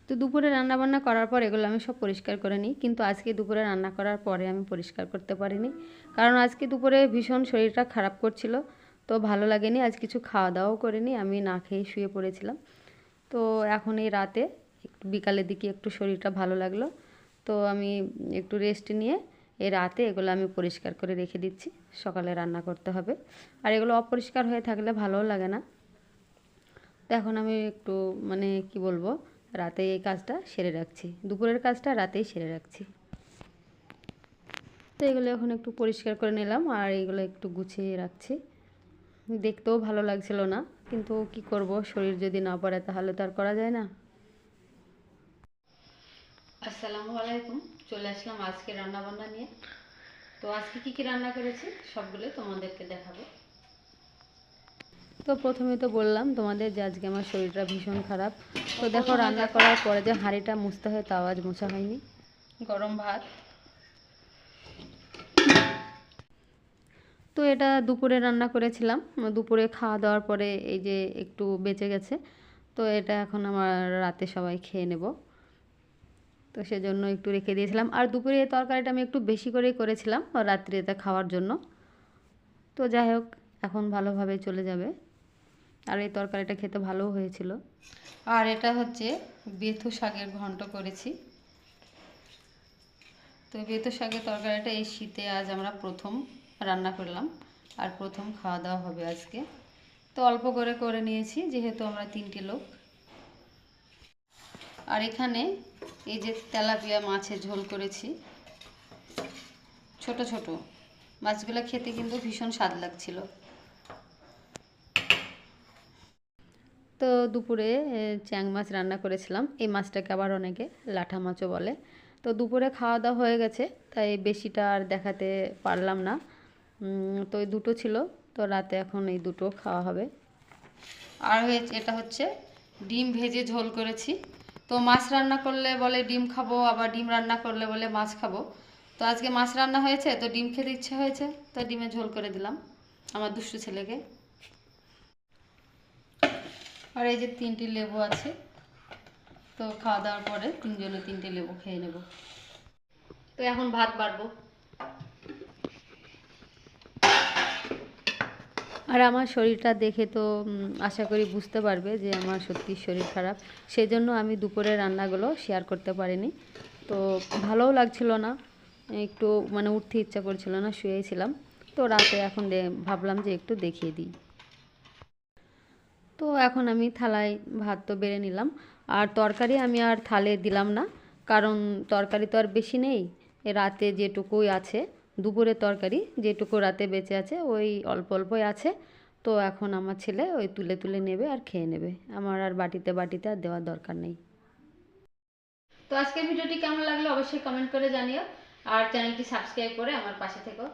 তো দুপুরে রান্নাবান্না করার পর এগুলো আমি সব পরিষ্কার করে নিই, কিন্তু আজকে দুপুরে রান্না করার পরে আমি পরিষ্কার করতে পারিনি, কারণ আজকে দুপুরে ভীষণ শরীরটা খারাপ করছিল। তো ভালো লাগেনি, আজ কিছু খাওয়া দাওয়াও করিনি, আমি না খেয়ে শুয়ে পড়েছিলাম। তো এখন এই রাতে একটু বিকালের দিকে একটু শরীরটা ভালো লাগলো, তো আমি একটু রেস্ট নিয়ে এই রাতে এগুলো আমি পরিষ্কার করে রেখে দিচ্ছি, সকালে রান্না করতে হবে। আর এগুলো অপরিষ্কার হয়ে থাকলে ভালোও লাগে না। তো এখন আমি একটু মানে কি বলবো, রাতে এই কাজটা সেরে রাখছি, দুপুরের কাজটা রাতেই সেরে রাখছি। তো এগুলো এখন একটু পরিষ্কার করে নিলাম আর এগুলো একটু গুছিয়ে রাখছি। দেখতেও ভালো লাগছিল না, কিন্তু কি করব, শরীর যদি না পড়ে তাহলে তো আর করা যায় না। আসসালামু আলাইকুম, চলে আসলাম আজকে রান্না বান্না নিয়ে। তো আজকে কি কি রান্না করেছি সবগুলো তোমাদেরকে দেখাবো। তো প্রথমে তো বললাম তোমাদের যে আজকে আমার শরীরটা ভীষণ খারাপ। তো দেখো রান্না করার পরে যে হাঁড়িটা মুছতে হয় তাও আজ মোছা হয়নি। গরম ভাত, তো এটা দুপুরে রান্না করেছিলাম, দুপুরে খাওয়া দাওয়ার পরে এই যে একটু বেঁচে গেছে, তো এটা এখন আমার রাতে সবাই খেয়ে নেব। তো সেজন্য একটু রেখে দিয়েছিলাম, আর দুপুরে এই তরকারিটা আমি একটু বেশি করেই করেছিলাম রাত্রিতে খাওয়ার জন্য। তো যাই হোক, এখন ভালোভাবে চলে যাবে, আর এই তরকারিটা খেতে ভালোও হয়েছিল। আর এটা হচ্ছে বেথু শাকের ঘন্ট করেছি। তো বেথু শাকের তরকারিটা এই শীতে আজ আমরা প্রথম রান্না করলাম, আর প্রথম খাওয়া দাওয়া হবে আজকে। তো অল্প করে করে নিয়েছি যেহেতু আমরা 3টে লোক। আর এখানে এই যে তেলাপিয়া মাছের ঝোল করেছি, ছোট ছোট মাছগুলো খেতে কিন্তু ভীষণ স্বাদ লাগছিল। তো দুপুরে চ্যাং মাছ রান্না করেছিলাম, এই মাছটাকে আবার অনেকে লাঠা মাছও বলে। তো দুপুরে খাওয়া দাওয়া হয়ে গেছে, তাই বেশিটা আর দেখাতে পারলাম না। তো এই দুটো ছিল, তো রাতে এখন এই দুটো খাওয়া হবে। আর এটা হচ্ছে ডিম ভেজে ঝোল করেছি। তো মাছ রান্না করলে বলে ডিম খাবো, আবার ডিম রান্না করলে বলে মাছ খাবো। তো আজকে মাছ রান্না হয়েছে, তো ডিম খেতে ইচ্ছে হয়েছে, তো ডিমে ঝোল করে দিলাম আমার দুষ্টু ছেলেকে। আর এই যে 3টি লেবু আছে, তো খাওয়া দাওয়ার পরে 3জনে 3টে লেবু খেয়ে নেব। তো এখন ভাত বাড়বো। আর আমার শরীরটা দেখে তো আশা করি বুঝতে পারবে যে আমার সত্যি শরীর খারাপ, সেই জন্য আমি দুপুরের রান্নাগুলো শেয়ার করতে পারিনি। তো ভালোও লাগছিল না, একটু মানে উঠতে ইচ্ছা করছিল না, শুয়েছিলাম। তো রাতে এখন ভাবলাম যে একটু দেখিয়ে দিই। তো এখন আমি থালায় ভাত তো বেড়ে নিলাম, আর তরকারি আমি আর থালে দিলাম না, কারণ তরকারি তো আর বেশি নেই। রাতে যেটুকুই আছে, দুপুরের তরকারি যেটুকু রাতে বেঁচে আছে ওই অল্প অল্পই আছে। তো এখন আমার ছেলে ওই তুলে তুলে নেবে আর খেয়ে নেবে, আমার আর বাটিতে বাটিতে আর দেওয়ার দরকার নেই। তো আজকের ভিডিওটি কেমন লাগলো অবশ্যই কমেন্ট করে জানিও, আর চ্যানেলটি সাবস্ক্রাইব করে আমার পাশে থেকো।